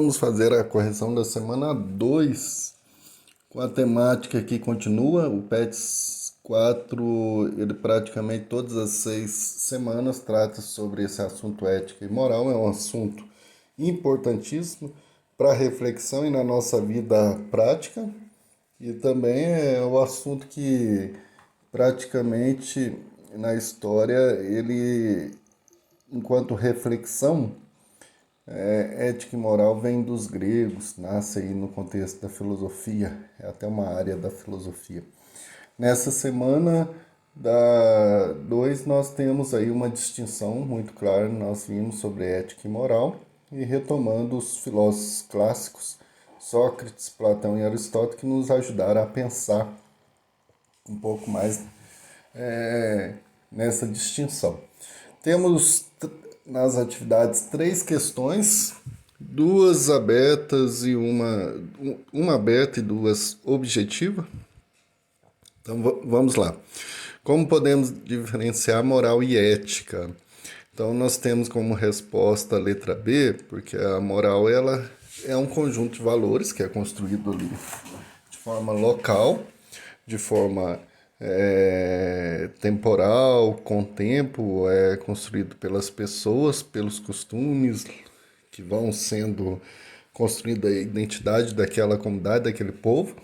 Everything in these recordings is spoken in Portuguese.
vamos fazer a correção da semana 2 com a temática que continua. O PETS 4, ele praticamente todas as 6 semanas trata sobre esse assunto ética e moral. É um assunto importantíssimo para reflexão e na nossa vida prática. E também é o assunto que praticamente na história ele, enquanto reflexão, ética e moral vem dos gregos, nasce aí no contexto da filosofia, é até uma área da filosofia. Nessa semana da 2 nós temos aí uma distinção muito clara, nós vimos sobre ética e moral e retomando os filósofos clássicos, Sócrates, Platão e Aristóteles, que nos ajudaram a pensar um pouco mais nessa distinção. Temos nas atividades 3 questões, 2 abertas e uma aberta e 2 objetivas. Então vamos lá. Como podemos diferenciar moral e ética? Então nós temos como resposta a letra B, porque a moral ela é um conjunto de valores que é construído ali de forma local, de forma temporal, com tempo, é construído pelas pessoas, pelos costumes que vão sendo construída a identidade daquela comunidade, daquele povo.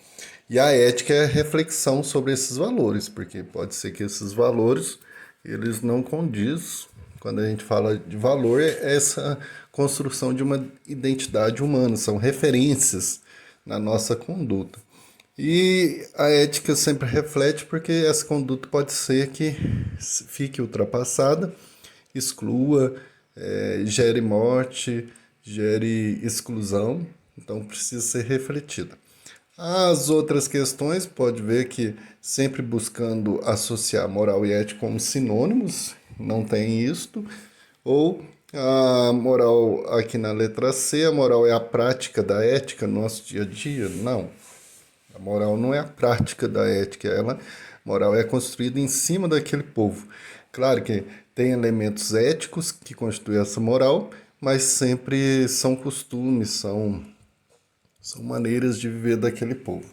E a ética é a reflexão sobre esses valores, porque pode ser que esses valores eles não condizem. Quando a gente fala de valor, é essa construção de uma identidade humana, são referências na nossa conduta. E a ética sempre reflete porque essa conduta pode ser que fique ultrapassada, exclua, gere morte, gere exclusão, então precisa ser refletida. As outras questões, pode ver que sempre buscando associar moral e ética como sinônimos, não tem isto, ou a moral aqui na letra C, a moral é a prática da ética no nosso dia a dia? Não. A moral não é a prática da ética, a moral é construída em cima daquele povo. Claro que tem elementos éticos que constituem essa moral, mas sempre são costumes, são maneiras de viver daquele povo.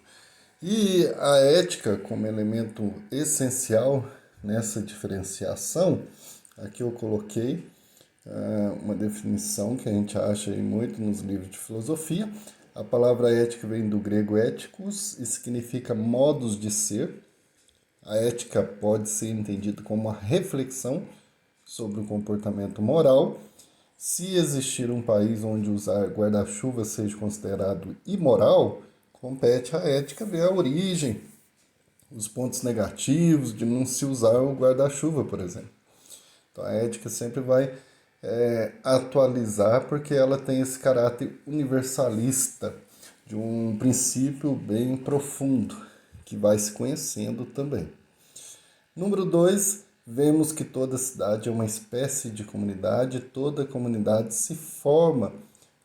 E a ética, como elemento essencial nessa diferenciação, aqui eu coloquei uma definição que a gente acha aí muito nos livros de filosofia. A palavra ética vem do grego éticos e significa modos de ser. A ética pode ser entendida como uma reflexão sobre o comportamento moral. Se existir um país onde usar guarda-chuva seja considerado imoral, compete à ética ver a origem, os pontos negativos de não se usar o guarda-chuva, por exemplo. Então a ética sempre vai atualizar porque ela tem esse caráter universalista de um princípio bem profundo que vai se conhecendo também. Número 2, vemos que toda cidade é uma espécie de comunidade, toda comunidade se forma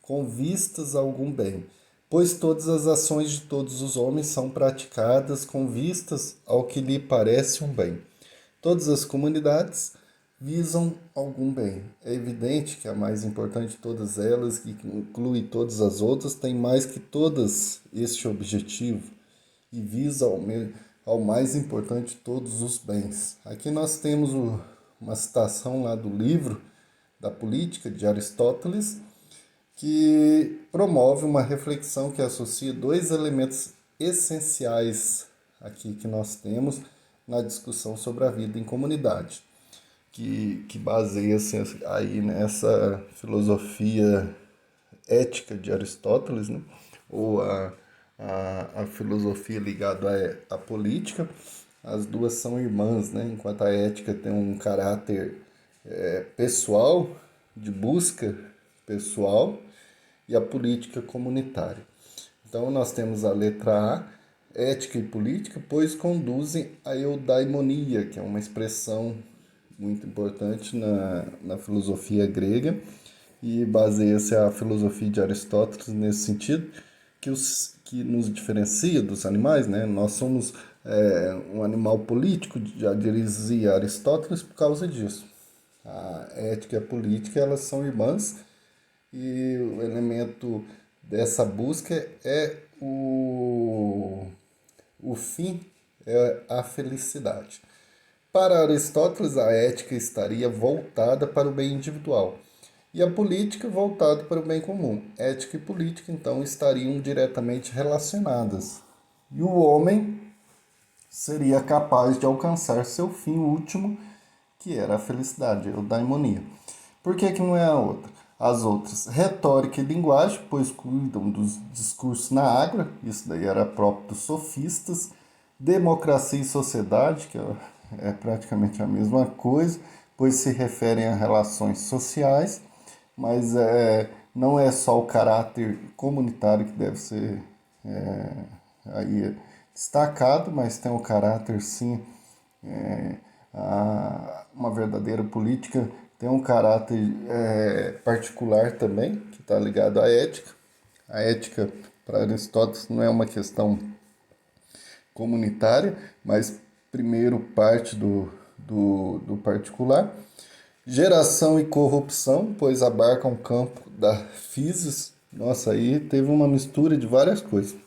com vistas a algum bem, pois todas as ações de todos os homens são praticadas com vistas ao que lhe parece um bem. Todas as comunidades visam algum bem. É evidente que a mais importante de todas elas, que inclui todas as outras, tem mais que todas este objetivo e visa ao mais importante de todos os bens. Aqui nós temos uma citação lá do livro da Política de Aristóteles, que promove uma reflexão que associa 2 elementos essenciais aqui que nós temos na discussão sobre a vida em comunidade, que baseia-se aí nessa filosofia ética de Aristóteles, né? Ou a filosofia ligada à política. As duas são irmãs, né? Enquanto a ética tem um caráter pessoal, de busca pessoal, e a política comunitária. Então nós temos a letra A, ética e política, pois conduzem à eudaimonia, que é uma expressão muito importante na filosofia grega, e baseia-se a filosofia de Aristóteles nesse sentido, que nos diferencia dos animais, né? Nós somos um animal político, já dizia Aristóteles, por causa disso. A ética e a política, elas são irmãs, e o elemento dessa busca é o fim, é a felicidade. Para Aristóteles, a ética estaria voltada para o bem individual e a política voltada para o bem comum. Ética e política, então, estariam diretamente relacionadas. E o homem seria capaz de alcançar seu fim último, que era a felicidade, a daimonia. Por que, que não é a outra? As outras, retórica e linguagem, pois cuidam dos discursos na água, isso daí era próprio dos sofistas. Democracia e sociedade, que é praticamente a mesma coisa, pois se referem a relações sociais, mas não é só o caráter comunitário que deve ser aí destacado, mas tem o caráter, sim, uma verdadeira política tem um caráter particular também, que está ligado à ética. A ética, para Aristóteles, não é uma questão comunitária, mas primeiro parte do particular. Geração e corrupção, pois abarcam o campo da physis. Nossa, aí teve uma mistura de várias coisas.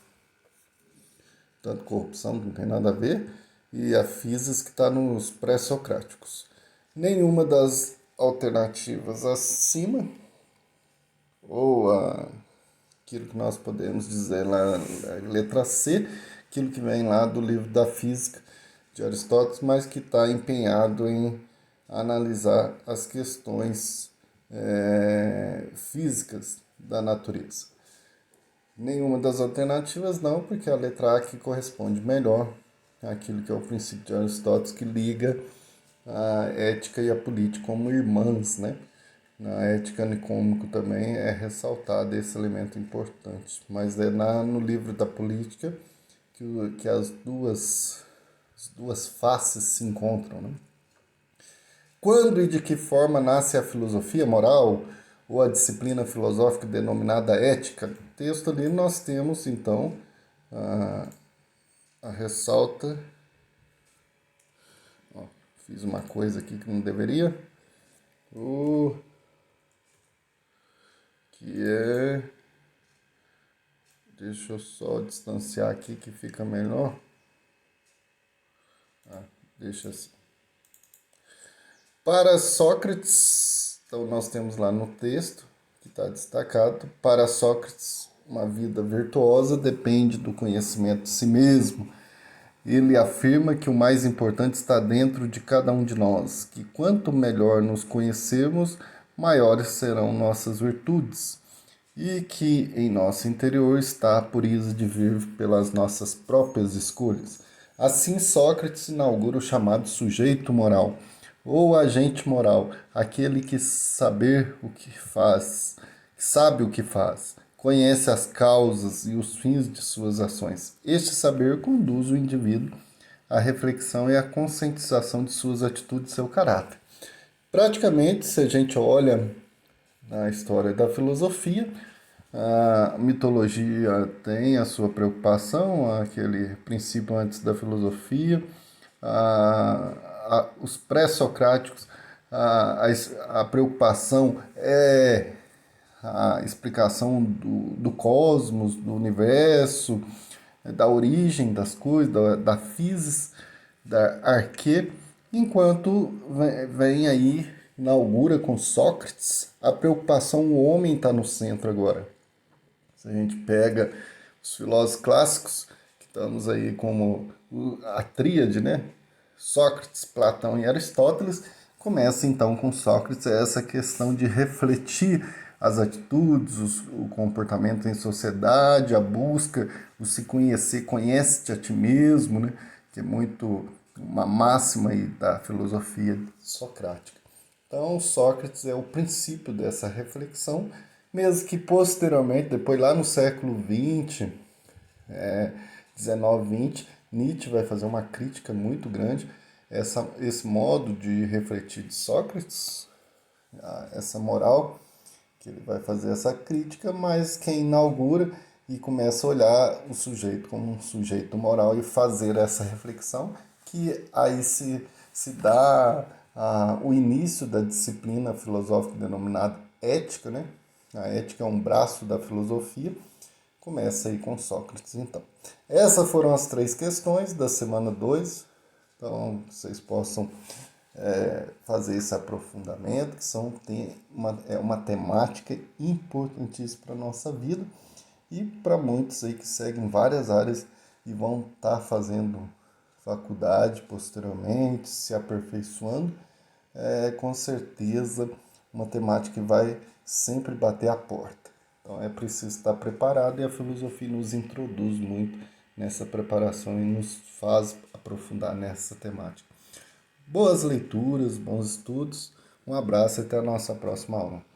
Tanto corrupção, que não tem nada a ver, e a physis que está nos pré-socráticos. Nenhuma das alternativas acima, ou aquilo que nós podemos dizer lá, a letra C, aquilo que vem lá do livro da Física de Aristóteles, mas que está empenhado em analisar as questões físicas da natureza. Nenhuma das alternativas não, porque a letra A que corresponde melhor àquilo que é o princípio de Aristóteles, que liga a ética e a política como irmãs, né? Na ética nicômico também é ressaltado esse elemento importante, mas é no livro da política que as duas faces se encontram, né? Quando e de que forma nasce a filosofia moral ou a disciplina filosófica denominada ética? No texto ali nós temos, então, a ressalta. Ó, fiz uma coisa aqui que não deveria. Que é... Deixa eu só distanciar aqui que fica melhor. Deixa assim. Para Sócrates, então nós temos lá no texto, que está destacado, para Sócrates, uma vida virtuosa depende do conhecimento de si mesmo. Ele afirma que o mais importante está dentro de cada um de nós, que quanto melhor nos conhecermos, maiores serão nossas virtudes, e que em nosso interior está a pureza de vir pelas nossas próprias escolhas. Assim, Sócrates inaugura o chamado sujeito moral, ou agente moral, aquele que saber o que faz, sabe o que faz, conhece as causas e os fins de suas ações. Este saber conduz o indivíduo à reflexão e à conscientização de suas atitudes e seu caráter. Praticamente, se a gente olha na história da filosofia, a mitologia tem a sua preocupação, aquele princípio antes da filosofia, os pré-socráticos, a preocupação é a explicação do cosmos, do universo, da origem das coisas, da physis, da arquê, enquanto vem aí, inaugura com Sócrates, a preocupação, o homem está no centro agora. Se a gente pega os filósofos clássicos, que estamos aí como a tríade, né? Sócrates, Platão e Aristóteles, começa então com Sócrates essa questão de refletir as atitudes, o comportamento em sociedade, a busca, o se conhecer, conhece-te a ti mesmo, né? Que é muito uma máxima aí da filosofia socrática. Então, Sócrates é o princípio dessa reflexão, mesmo que posteriormente, depois lá no século XX, 19, 20, Nietzsche vai fazer uma crítica muito grande esse modo de refletir de Sócrates, essa moral, que ele vai fazer essa crítica, mas quem inaugura e começa a olhar o sujeito como um sujeito moral e fazer essa reflexão, que aí se dá o início da disciplina filosófica denominada ética, né? A ética é um braço da filosofia, começa aí com Sócrates, então. Essas foram as 3 questões da semana 2. Então, vocês possam fazer esse aprofundamento, que é uma temática importantíssima para a nossa vida e para muitos aí que seguem várias áreas e vão estar fazendo faculdade posteriormente, se aperfeiçoando, com certeza uma temática que vai sempre bater a porta. Então é preciso estar preparado e a filosofia nos introduz muito nessa preparação e nos faz aprofundar nessa temática. Boas leituras, bons estudos, um abraço e até a nossa próxima aula.